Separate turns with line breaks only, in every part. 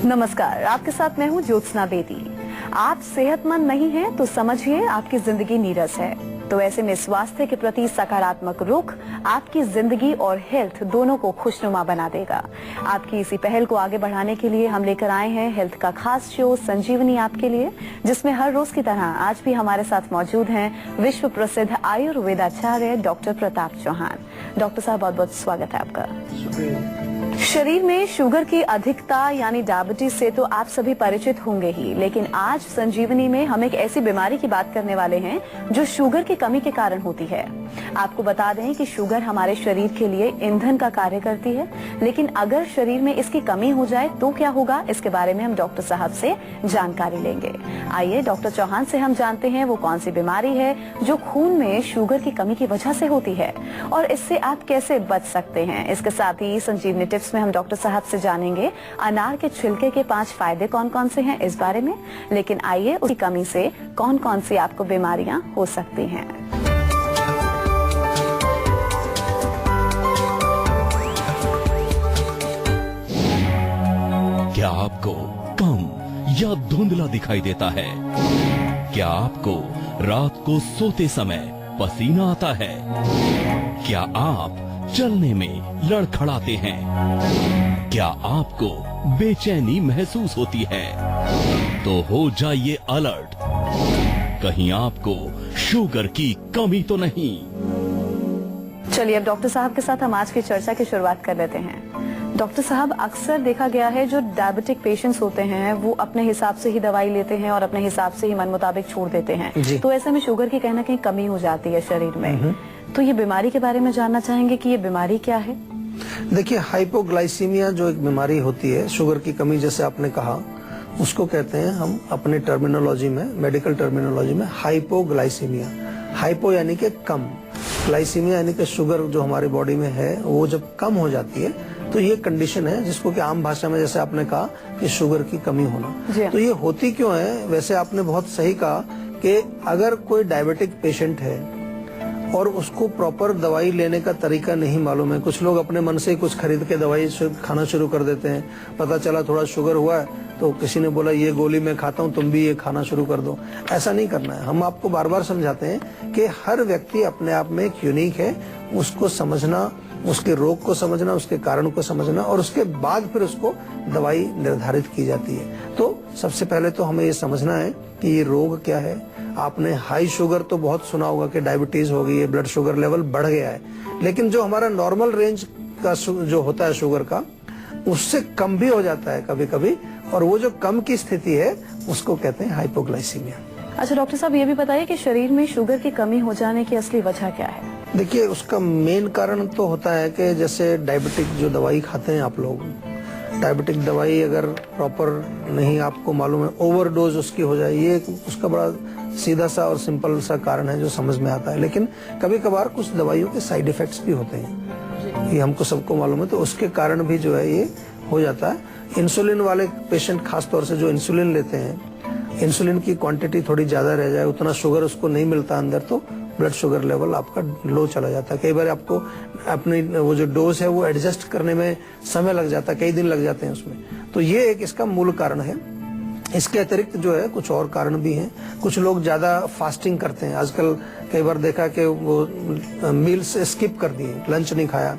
नमस्कार, आपके साथ मैं हूँ ज्योत्सना बेदी। आप सेहतमंद नहीं हैं तो समझिए आपकी जिंदगी नीरस है। तो ऐसे में स्वास्थ्य के प्रति सकारात्मक रुख आपकी जिंदगी और हेल्थ दोनों को खुशनुमा बना देगा। आपकी इसी पहल को आगे बढ़ाने के लिए हम लेकर आए हैं हेल्थ का खास शो संजीवनी आपके लिए, जिसमें हर रोज की तरह आज भी हमारे साथ मौजूद हैं विश्व प्रसिद्ध आयुर्वेदाचार्य डॉक्टर प्रताप चौहान। डॉक्टर साहब, बहुत बहुत स्वागत है आपका। शरीर में शुगर की अधिकता यानी डायबिटीज से तो आप सभी परिचित होंगे ही, लेकिन आज संजीवनी में हम एक ऐसी बीमारी की बात करने वाले हैं जो शुगर की कमी के कारण होती है। आपको बता दें कि शुगर हमारे शरीर के लिए ईंधन का कार्य करती है, लेकिन अगर शरीर में इसकी कमी हो जाए तो क्या होगा, इसके बारे में हम डॉक्टर साहब से जानकारी लेंगे। आइए डॉक्टर चौहान से हम जानते हैं वो कौन सी बीमारी है जो खून में शुगर की कमी की वजह से होती है और इससे आप कैसे बच सकते हैं। इसके साथ ही संजीवनी टिप्स में हम डॉक्टर साहब से जानेंगे अनार के छिलके के 5 फायदे कौन कौन से हैं इस बारे में। लेकिन आइए उसकी कमी से कौन कौन सी आपको बीमारियां हो सकती हैं।
क्या आपको कम या धुंधला दिखाई देता है? क्या आपको रात को सोते समय पसीना आता है? क्या आप चलने में लड़खड़ाते हैं? क्या आपको बेचैनी महसूस होती है? तो हो जाइए अलर्ट, कहीं आपको शुगर की कमी तो नहीं।
चलिए अब डॉक्टर साहब के साथ हम आज की चर्चा की शुरुआत कर लेते हैं। डॉक्टर साहब, अक्सर देखा गया है जो डायबिटिक पेशेंट्स होते हैं वो अपने हिसाब से ही दवाई लेते हैं और अपने हिसाब से ही मन मुताबिक छोड़ देते हैं, तो ऐसे में शुगर की कहीं ना कहीं कमी हो जाती है शरीर में। तो ये बीमारी के बारे में जानना चाहेंगे कि ये बीमारी क्या है?
देखिए, हाइपोग्लाइसीमिया जो एक बीमारी होती है, शुगर की कमी जैसे आपने कहा, उसको कहते हैं हम अपने टर्मिनोलॉजी में, मेडिकल टर्मिनोलॉजी में हाइपोग्लाइसीमिया। हाइपो यानी कि कम, ग्लाइसीमिया यानी कि शुगर जो हमारे बॉडी में है वो जब कम हो जाती है तो ये कंडीशन है जिसको कि आम भाषा में जैसे आपने कहा कि शुगर की कमी होना। तो ये होती क्यों है? वैसे आपने बहुत सही कहा कि अगर कोई डायबिटिक पेशेंट है और उसको प्रॉपर दवाई लेने का तरीका नहीं मालूम है, कुछ लोग अपने मन से कुछ खरीद के दवाई खाना शुरू कर देते हैं। पता चला थोड़ा शुगर हुआ है तो किसी ने बोला ये गोली मैं खाता हूँ, तुम भी ये खाना शुरू कर दो। ऐसा नहीं करना है। हम आपको बार बार समझाते हैं कि हर व्यक्ति अपने आप में एक यूनिक है, उसको समझना, उसके रोग को समझना, उसके कारण को समझना और उसके बाद फिर उसको दवाई निर्धारित की जाती है। तो सबसे पहले तो हमें ये समझना है कि ये रोग क्या है। आपने हाई शुगर तो बहुत सुना होगा कि डायबिटीज हो गई है, ब्लड शुगर लेवल बढ़ गया है, लेकिन जो हमारा नॉर्मल रेंज का जो होता है शुगर का, उससे कम भी हो जाता है कभी कभी, और वो जो कम की स्थिति है उसको कहते हैं हाइपोग्लाइसीमिया।
अच्छा डॉक्टर साहब, ये भी बताइए कि शरीर में शुगर की कमी हो जाने की असली वजह क्या है?
देखिए, उसका मेन कारण तो होता है कि जैसे डायबिटिक जो दवाई खाते हैं आप लोग, डायबिटिक दवाई अगर प्रॉपर नहीं आपको मालूम है, ओवरडोज उसकी हो जाए, ये उसका बड़ा सीधा सा और सिंपल सा कारण है जो समझ में आता है। लेकिन कभी कभार कुछ दवाइयों के साइड इफेक्ट्स भी होते हैं, ये हमको सबको मालूम है, तो उसके कारण भी जो है ये हो जाता है। इंसुलिन वाले पेशेंट खास तौर से जो इंसुलिन लेते हैं, इंसुलिन की क्वांटिटी थोड़ी ज्यादा रह जाए, उतना शुगर उसको नहीं मिलता अंदर, तो ब्लड शुगर लेवल आपका लो चला जाता है। कई बार आपको अपनी वो जो डोज है वो एडजस्ट करने में समय लग जाता है, कई दिन लग जाते हैं उसमें। तो ये एक इसका मूल कारण है। इसके अतिरिक्त जो है कुछ और कारण भी हैं। कुछ लोग ज्यादा फास्टिंग करते हैं। आजकल कई बार देखा कि वो मील्स स्किप कर दिए, लंच नहीं खाया,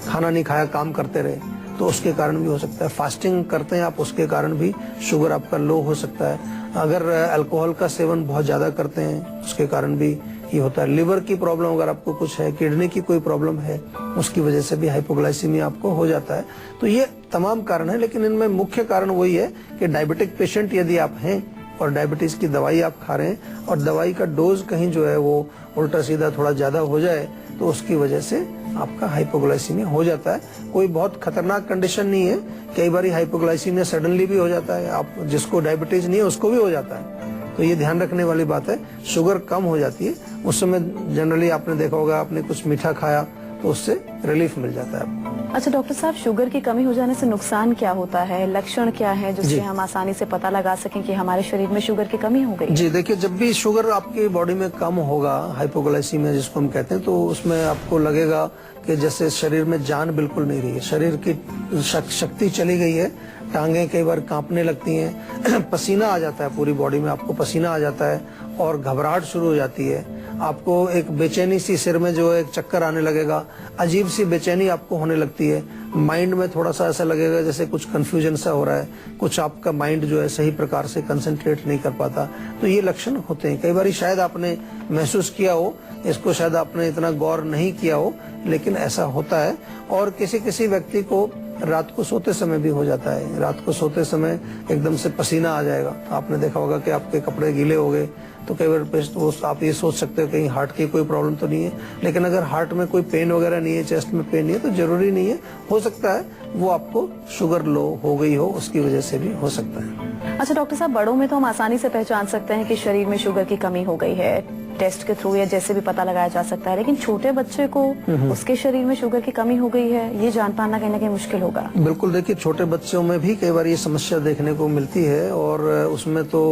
खाना नहीं खाया, काम करते रहे, तो उसके कारण भी हो सकता है। फास्टिंग करते हैं आप, उसके कारण भी शुगर आपका लो हो सकता है। अगर अल्कोहल का सेवन बहुत ज्यादा करते हैं उसके कारण भी ये होता है। लिवर की प्रॉब्लम अगर आपको कुछ है, किडनी की कोई प्रॉब्लम है, उसकी वजह से भी हाइपोग्लाइसीमिया आपको हो जाता है। तो ये तमाम कारण है, लेकिन इनमें मुख्य कारण वही है कि डायबिटिक पेशेंट यदि आप हैं और डायबिटीज की दवाई आप खा रहे हैं और दवाई का डोज कहीं जो है वो उल्टा सीधा थोड़ा ज्यादा हो जाए, तो उसकी वजह से आपका हाइपोग्लाइसीमिया हो जाता है। कोई बहुत खतरनाक कंडीशन नहीं है। कई बार हाइपोग्लाइसीमिया सडनली भी हो जाता है, आप जिसको डायबिटीज नहीं है उसको भी हो जाता है। तो ये ध्यान रखने वाली बात है। शुगर कम हो जाती है उस समय जनरली आपने देखा होगा, आपने कुछ मीठा खाया तो उससे रिलीफ मिल जाता है आपको।
अच्छा डॉक्टर साहब, शुगर की कमी हो जाने से नुकसान क्या होता है, लक्षण क्या है जिससे हम आसानी से पता लगा सकें कि हमारे शरीर में शुगर की कमी हो गई?
जी देखिए, जब भी शुगर आपकी बॉडी में कम होगा, हाइपोग्लाइसीमिया जिसको हम कहते हैं, तो उसमें आपको लगेगा कि जैसे शरीर में जान बिल्कुल नहीं रही है, शरीर की शक्ति चली गई है, टांगें कई बार कांपने लगती हैं, पसीना आ जाता है पूरी बॉडी में, आपको पसीना आ जाता है और घबराहट शुरू हो जाती है, आपको एक बेचैनी सी सिर में जो है एक चक्कर आने लगेगा, अजीब सी बेचैनी आपको होने लगती है, माइंड में थोड़ा सा ऐसा लगेगा जैसे कुछ कंफ्यूजन सा हो रहा है, कुछ आपका माइंड जो है सही प्रकार से कंसंट्रेट नहीं कर पाता। तो ये लक्षण होते हैं। कई बार शायद आपने महसूस किया हो, इसको शायद आपने इतना गौर नहीं किया हो, लेकिन ऐसा होता है। और किसी किसी व्यक्ति को रात को सोते समय भी हो जाता है। रात को सोते समय एकदम से पसीना आ जाएगा। आपने देखा होगा कि आपके कपड़े गीले हो गए, तो कई बार आप ये सोच सकते हो कहीं हार्ट की कोई प्रॉब्लम तो नहीं है। लेकिन अगर हार्ट में कोई पेन वगैरह नहीं है, चेस्ट में पेन नहीं है, तो जरूरी नहीं है, हो सकता है वो आपको शुगर लो हो गई हो, उसकी वजह से भी हो सकता है।
अच्छा डॉक्टर साहब, बड़ों में तो हम आसानी से पहचान सकते हैं कि शरीर में शुगर की कमी हो गई है, टेस्ट के थ्रू या जैसे भी पता लगाया जा सकता है, लेकिन छोटे बच्चे को उसके शरीर में शुगर की कमी हो गई है, ये जान पाना कहीं ना कहीं मुश्किल होगा।
बिल्कुल, देखिए छोटे बच्चों में भी कई बार ये समस्या देखने को मिलती है और उसमें तो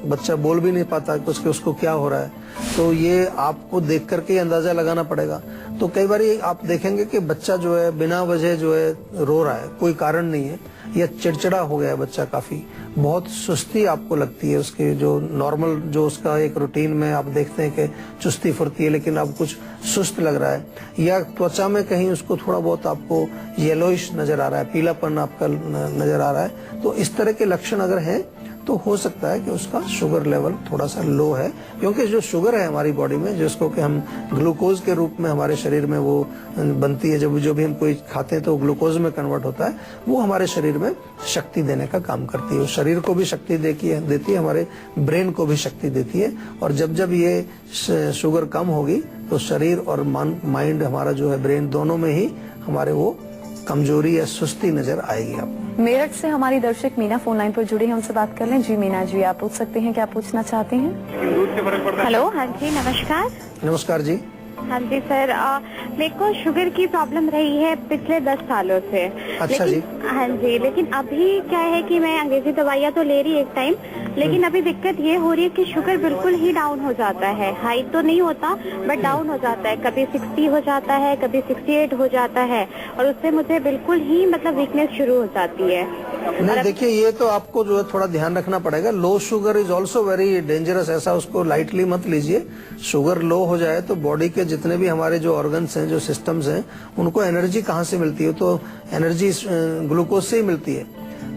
बच्चा बोल भी नहीं पाता कि उसको क्या हो रहा है, तो ये आपको देख करके अंदाजा लगाना पड़ेगा। तो कई बार आप देखेंगे कि बच्चा जो है बिना वजह जो है रो रहा है, कोई कारण नहीं है, या चिड़चिड़ा हो गया है बच्चा, काफी बहुत सुस्ती आपको लगती है, उसके जो नॉर्मल जो उसका एक रूटीन में आप देखते हैं कि चुस्ती फुर्ती है, लेकिन अब कुछ सुस्त लग रहा है, या त्वचा में कहीं उसको थोड़ा बहुत आपको येलोइश नजर आ रहा है, पीलापन आपका नजर आ रहा है, तो इस तरह के लक्षण अगर हैं तो हो सकता है कि उसका शुगर लेवल थोड़ा सा लो है। क्योंकि जो शुगर है हमारी बॉडी में, जिसको कि हम ग्लूकोज के रूप में हमारे शरीर में वो बनती है, जब जो भी हम कोई खाते हैं तो ग्लूकोज में कन्वर्ट होता है, वो हमारे शरीर में शक्ति देने का काम करती है। शरीर को भी शक्ति देती है, हमारे ब्रेन को भी शक्ति देती है। और जब जब ये शुगर कम होगी तो शरीर और माइंड, हमारा जो है ब्रेन, दोनों में ही हमारे वो कमजोरी या सुस्ती नजर आएगी आपको।
मेरठ से हमारी दर्शक मीना फोन लाइन पर जुड़ी है, उनसे बात कर लें। जी मीना जी, आप पूछ सकते हैं, क्या पूछना चाहते हैं?
हेलो, हाँ जी, नमस्कार।
नमस्कार जी।
हाँ जी सर, मेरे को शुगर की प्रॉब्लम रही है पिछले 10 सालों से।
अच्छा जी।
हाँ जी, लेकिन अभी क्या है कि मैं अंग्रेजी दवाइयाँ तो ले रही एक टाइम, लेकिन अभी दिक्कत ये हो रही है कि शुगर बिल्कुल ही डाउन हो जाता है। हाई तो नहीं होता बट डाउन हो जाता है, कभी 60 हो जाता है, कभी 68 हो जाता है, और उससे मुझे बिल्कुल ही मतलब वीकनेस शुरू हो जाती है।
नहीं, देखिए ये तो आपको जो है थोड़ा ध्यान रखना पड़ेगा। Low sugar is also very dangerous, ऐसा उसको लाइटली मत लीजिए। शुगर लो हो जाए तो बॉडी के जितने भी हमारे जो ऑर्गन्स हैं, जो सिस्टम्स हैं, उनको एनर्जी कहाँ से मिलती है? तो एनर्जी ग्लूकोज से ही मिलती है।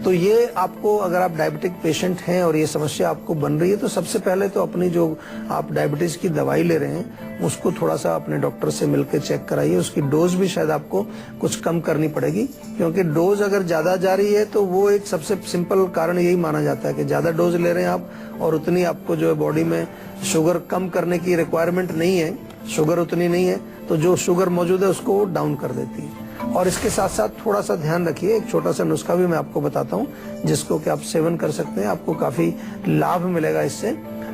तो ये आपको, अगर आप डायबिटिक पेशेंट हैं और ये समस्या आपको बन रही है, तो सबसे पहले तो अपनी जो आप डायबिटीज की दवाई ले रहे हैं उसको थोड़ा सा अपने डॉक्टर से मिलकर चेक कराइए। उसकी डोज भी शायद आपको कुछ कम करनी पड़ेगी, क्योंकि डोज अगर ज्यादा जा रही है तो वो एक सबसे सिंपल कारण यही माना जाता है कि ज्यादा डोज ले रहे हैं आप और उतनी आपको जो है बॉडी में शुगर कम करने की रिक्वायरमेंट नहीं है, शुगर उतनी नहीं है, तो जो शुगर मौजूद है उसको डाउन कर देती है। और इसके साथ साथ थोड़ा सा ध्यान रखिए, एक छोटा सा नुस्खा भी मैं आपको बताता हूँ जिसको कि आप सेवन कर सकते हैं, आपको काफी लाभ मिलेगा इससे।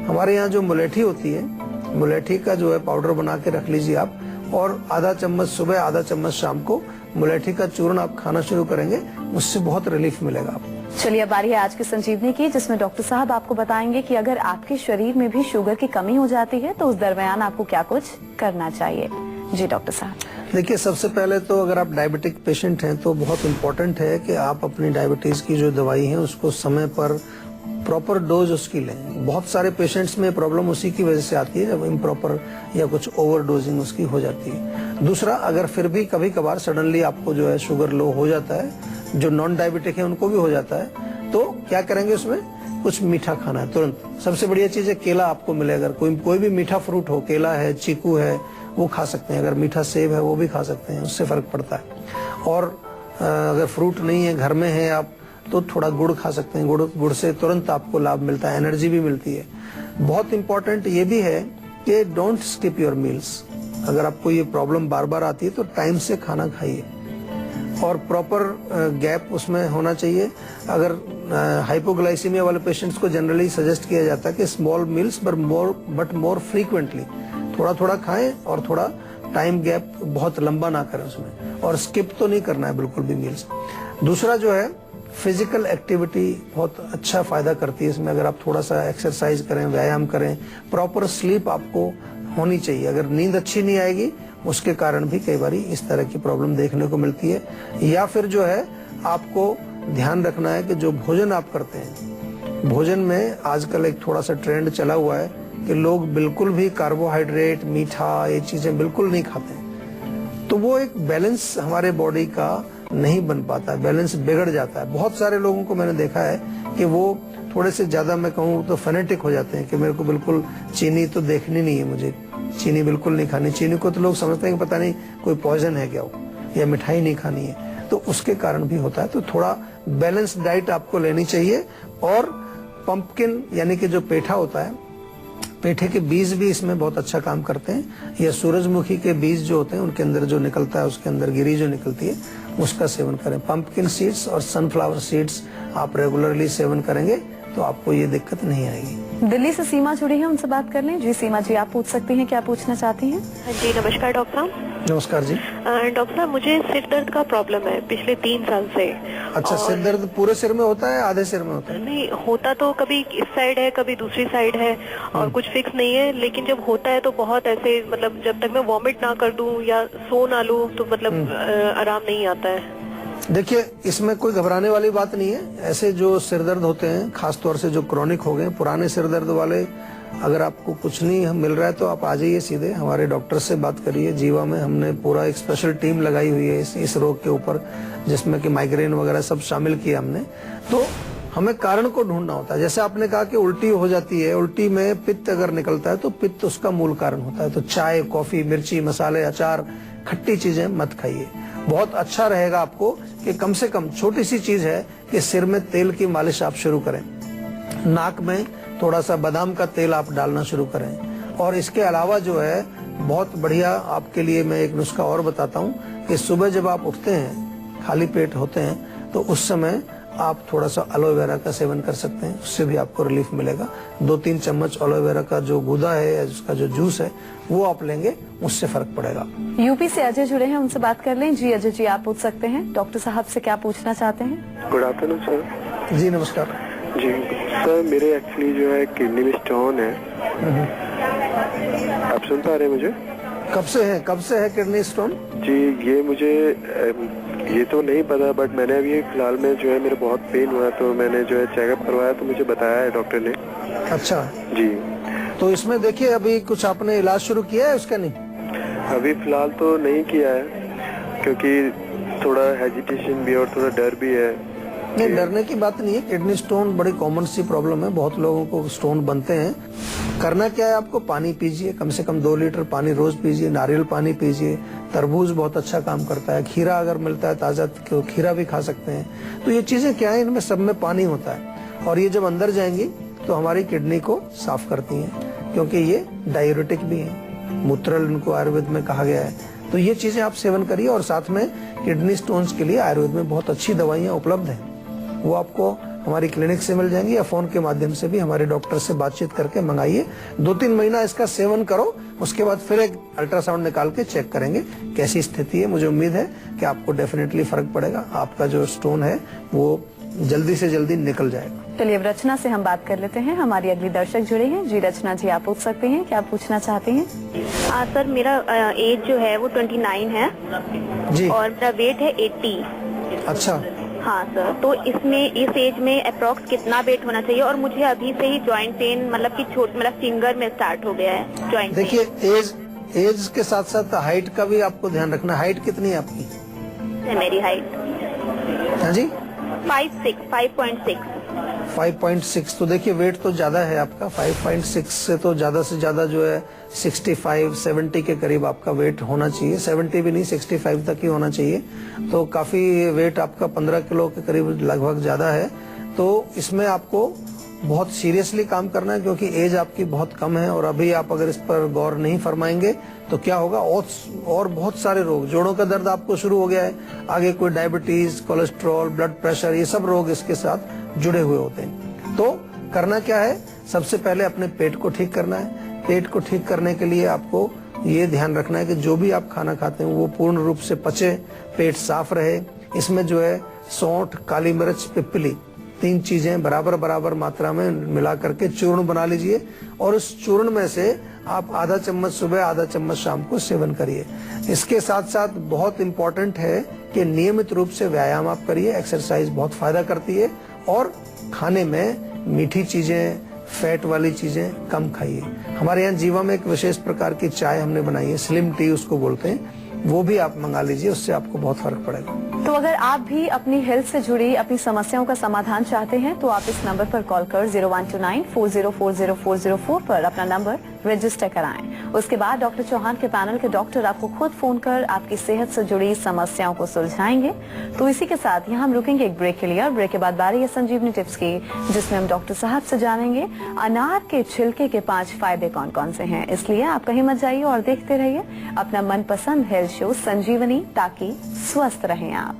हमारे यहाँ जो मुलेठी होती है, मुलेठी का जो है पाउडर बना के रख लीजिए आप, और आधा चम्मच सुबह, आधा चम्मच शाम को मुलेठी का चूर्ण आप खाना शुरू करेंगे, उससे बहुत रिलीफ मिलेगा आपको।
चलिए, अब बारी है आज की संजीवनी की, जिसमें डॉक्टर साहब आपको बताएंगे कि अगर आपके शरीर में भी शुगर की कमी हो जाती है तो उस दरमियान आपको क्या कुछ करना चाहिए। जी डॉक्टर साहब।
देखिए, सबसे पहले तो अगर आप डायबिटिक पेशेंट हैं तो बहुत इम्पोर्टेंट है कि आप अपनी डायबिटीज की जो दवाई है उसको समय पर प्रॉपर डोज उसकी लें। बहुत सारे पेशेंट्स में प्रॉब्लम उसी की वजह से आती है जब इम्प्रॉपर या कुछ ओवर डोजिंग उसकी हो जाती है। दूसरा, अगर फिर भी कभी कभार सडनली आपको जो है शुगर लो हो जाता है, जो नॉन डायबिटिक है उनको भी हो जाता है, तो क्या करेंगे, उसमें कुछ मीठा खाना है तुरंत। सबसे बढ़िया चीज है केला आपको मिले, अगर कोई भी मीठा फ्रूट हो, केला है, चीकू है, वो खा सकते हैं। अगर मीठा सेब है वो भी खा सकते हैं, उससे फर्क पड़ता है। और अगर फ्रूट नहीं है, घर में है आप, तो थोड़ा गुड़ खा सकते हैं। गुड़ से तुरंत आपको लाभ मिलता है, एनर्जी भी मिलती है। बहुत इंपॉर्टेंट ये भी है कि डोंट स्किप योर मील्स। अगर आपको ये प्रॉब्लम बार बार आती है तो टाइम से खाना खाइए और प्रॉपर गैप उसमें होना चाहिए। अगर हाइपोग्लाइसीमिया वाले पेशेंट्स को जनरली सजेस्ट किया जाता है कि small meals but more frequently, थोड़ा थोड़ा खाएं और थोड़ा टाइम गैप बहुत लंबा ना करें उसमें, और स्किप तो नहीं करना है बिल्कुल भी मील्स। दूसरा जो है, फिजिकल एक्टिविटी बहुत अच्छा फायदा करती है इसमें। अगर आप थोड़ा सा एक्सरसाइज करें, व्यायाम करें, प्रॉपर स्लीप आपको होनी चाहिए। अगर नींद अच्छी नहीं आएगी उसके कारण भी कई बार इस तरह की प्रॉब्लम देखने को मिलती है। या फिर जो है, आपको ध्यान रखना है कि जो भोजन आप करते हैं, भोजन में आजकल एक थोड़ा सा ट्रेंड चला हुआ है कि लोग बिल्कुल भी कार्बोहाइड्रेट, मीठा, ये चीजें बिल्कुल नहीं खाते हैं। तो वो एक बैलेंस हमारे बॉडी का नहीं बन पाता है, बैलेंस बिगड़ जाता है। बहुत सारे लोगों को मैंने देखा है कि वो थोड़े से ज्यादा, मैं कहूँ तो फेनेटिक हो जाते हैं कि मेरे को बिल्कुल चीनी तो देखनी नहीं है, मुझे चीनी बिल्कुल नहीं खानी। चीनी को तो लोग समझते हैं कि पता नहीं कोई पॉइजन है क्या, वो या मिठाई नहीं खानी है, तो उसके कारण भी होता है। तो थोड़ा बैलेंस डाइट आपको लेनी चाहिए। और पंपकिन यानी कि जो पेठा होता है, पेठे के बीज भी इसमें बहुत अच्छा काम करते हैं, या सूरजमुखी के बीज जो होते हैं उनके अंदर जो निकलता है, उसके अंदर गिरी जो निकलती है, उसका सेवन करें। पंपकिन सीड्स और सनफ्लावर सीड्स आप रेगुलरली सेवन करेंगे तो आपको ये दिक्कत नहीं आएगी।
दिल्ली से सीमा जुड़ी है, उनसे बात कर लें। जी सीमा जी, आप पूछ सकती हैं, क्या पूछना चाहती हैं?
जी नमस्कार डॉक्टर साहब।
नमस्कार जी।
डॉक्टर साहब, मुझे सिर दर्द का प्रॉब्लम है पिछले 3 साल से।
अच्छा, सिर दर्द पूरे सिर में होता है, आधे सिर में होता है?
नहीं होता तो कभी इस साइड है, कभी दूसरी साइड है, और कुछ फिक्स नहीं है, लेकिन जब होता है तो बहुत ऐसे, मतलब जब तक मैं वॉमिट ना कर दूं या सो ना लूं तो मतलब आराम नहीं आता है।
देखिए, इसमें कोई घबराने वाली बात नहीं है। ऐसे जो सिर दर्द होते हैं, खास तौर से जो क्रॉनिक हो गए, पुराने सिर दर्द वाले, अगर आपको कुछ नहीं मिल रहा है तो आप आ जाइए सीधे हमारे डॉक्टर से बात करिए। जीवा में हमने पूरा एक स्पेशल टीम लगाई हुई है इस रोग के ऊपर, जिसमें कि माइग्रेन वगैरह सब शामिल किया हमने। तो हमें कारण को ढूंढना होता है। जैसे आपने कहा कि उल्टी हो जाती है, उल्टी में पित्त अगर निकलता है तो पित्त उसका मूल कारण होता है। तो चाय, कॉफी, मिर्ची, मसाले, अचार, खट्टी चीजें मत खाइए। बहुत अच्छा रहेगा आपको कि कम से कम, छोटी सी चीज है कि सिर में तेल की मालिश आप शुरू करें, नाक में थोड़ा सा बादाम का तेल आप डालना शुरू करें। और इसके अलावा जो है, बहुत बढ़िया आपके लिए मैं एक नुस्खा और बताता हूँ कि सुबह जब आप उठते हैं, खाली पेट होते हैं, तो उस समय आप थोड़ा सा एलोवेरा का सेवन कर सकते हैं, उससे भी आपको रिलीफ मिलेगा। 2-3 चम्मच एलोवेरा का जो गूदा है या उसका जो जूस है वो आप लेंगे, उससे फर्क पड़ेगा।
यूपी से अजय जुड़े हैं, उनसे बात कर लें। जी अजय जी, आप पूछ सकते हैं, डॉक्टर साहब से क्या पूछना चाहते हैं?
Good afternoon sir.
जी नमस्कार
जी सर, मेरे एक्चुअली जो है किडनी में स्टोन है। आप सुन पा रहे हैं मुझे?
कब से है किडनी स्टोन?
जी ये मुझे ये तो नहीं पता, बट मैंने अभी फिलहाल में जो है मेरे बहुत पेन हुआ, तो मैंने जो है चेकअप करवाया तो मुझे बताया है डॉक्टर ने।
अच्छा
जी,
तो इसमें देखिए, अभी कुछ आपने इलाज शुरू किया है उसका? नहीं,
अभी फिलहाल तो नहीं किया है, क्योंकि थोड़ा हेजिटेशन भी और थोड़ा डर भी है।
नहीं, डरने की बात नहीं है। किडनी स्टोन बड़ी कॉमन सी प्रॉब्लम है, बहुत लोगों को स्टोन बनते हैं। करना क्या है आपको, पानी पीजिए, कम से कम 2 लीटर पानी रोज पीजिए, नारियल पानी पीजिए, तरबूज बहुत अच्छा काम करता है, खीरा अगर मिलता है ताजा तो खीरा भी खा सकते हैं। तो ये चीजें क्या है, इनमें सब में पानी होता है, और ये जब अंदर जाएंगी तो हमारी किडनी को साफ करती हैं, क्योंकि ये डायूरेटिक भी है, मूत्रल इनको आयुर्वेद में कहा गया है। तो ये चीजें आप सेवन करिए, और साथ में किडनी स्टोन्स के लिए आयुर्वेद में बहुत अच्छी दवाइयाँ उपलब्ध हैं, वो आपको हमारी क्लिनिक से मिल जाएंगी, या फोन के माध्यम से भी हमारे डॉक्टर से बातचीत करके मंगाइए। 2-3 महीना इसका सेवन करो, उसके बाद फिर एक अल्ट्रासाउंड निकाल के चेक करेंगे कैसी स्थिति है। मुझे उम्मीद है कि आपको डेफिनेटली फर्क पड़ेगा, आपका जो स्टोन है वो जल्दी से जल्दी निकल जाएगा।
चलिए अब रचना से हम बात कर लेते हैं, हमारी अगली दर्शक जुड़े हैं। जी रचना जी, आप पूछ सकते हैं, क्या पूछना चाहते हैं?
सर मेरा एज जो है वो 29 है
जी।
और मेरा वेट है 80।
अच्छा,
हाँ सर, तो इसमें इस एज में अप्रोक्स कितना वेट होना चाहिए? और मुझे अभी से ही जॉइंट पेन, मतलब कि मतलब फिंगर में स्टार्ट हो गया है जॉइंट।
देखिए, एज के साथ साथ हाइट का भी आपको ध्यान रखना। हाइट कितनी है आपकी?
मेरी हाइट
हाँ जी,
5.6।
5.6। तो देखिए, वेट तो ज्यादा है आपका। 5.6 से तो ज्यादा से ज्यादा जो है 65-70 के करीब आपका वेट होना चाहिए। 70 भी नहीं, 65 तक ही होना चाहिए। तो काफी वेट आपका 15 किलो के करीब लगभग ज्यादा है। तो इसमें आपको बहुत सीरियसली काम करना है, क्योंकि एज आपकी बहुत कम है, और अभी आप अगर इस पर गौर नहीं फरमाएंगे तो क्या होगा, और बहुत सारे रोग, जोड़ों का दर्द आपको शुरू हो गया है, आगे कोई डायबिटीज, कोलेस्ट्रॉल, ब्लड प्रेशर, ये सब रोग इसके साथ जुड़े हुए होते हैं। तो करना क्या है, सबसे पहले अपने पेट को ठीक करना है। पेट को ठीक करने के लिए आपको ये ध्यान रखना है कि जो भी आप खाना खाते हैं वो पूर्ण रूप से पचे, पेट साफ रहे। इसमें जो है सौंठ, काली मिर्च, पिपली, 3 चीजें बराबर बराबर मात्रा में मिला करके चूर्ण बना लीजिए और उस चूर्ण में से आप आधा चम्मच सुबह आधा चम्मच शाम को सेवन करिए। इसके साथ साथ बहुत इम्पोर्टेंट है कि नियमित रूप से व्यायाम आप करिए, एक्सरसाइज बहुत फायदा करती है और खाने में मीठी चीजें, फैट वाली चीजें कम खाइए। हमारे यहाँ जीवा में एक विशेष प्रकार की चाय हमने बनाई है, स्लिम टी उसको बोलते हैं, वो भी आप मंगा लीजिए, उससे आपको बहुत फर्क पड़ेगा।
तो अगर आप भी अपनी हेल्थ से जुड़ी अपनी समस्याओं का समाधान चाहते हैं तो आप इस नंबर पर कॉल कर 0129404004 पर अपना नंबर रजिस्टर कराएं। उसके बाद डॉक्टर चौहान के पैनल के डॉक्टर आपको खुद फोन कर आपकी सेहत से जुड़ी समस्याओं को सुलझाएंगे। तो इसी के साथ यहाँ हम रुकेंगे एक ब्रेक के लिए और ब्रेक के बाद बारी है संजीवनी टिप्स की, जिसमें हम डॉक्टर साहब से जानेंगे अनार के छिलके के 5 फायदे कौन कौन से हैं। इसलिए आप कहीं मत जाइए और देखते रहिए अपना मनपसंद हेल्थ शो संजीवनी, ताकि स्वस्थ रहें आप।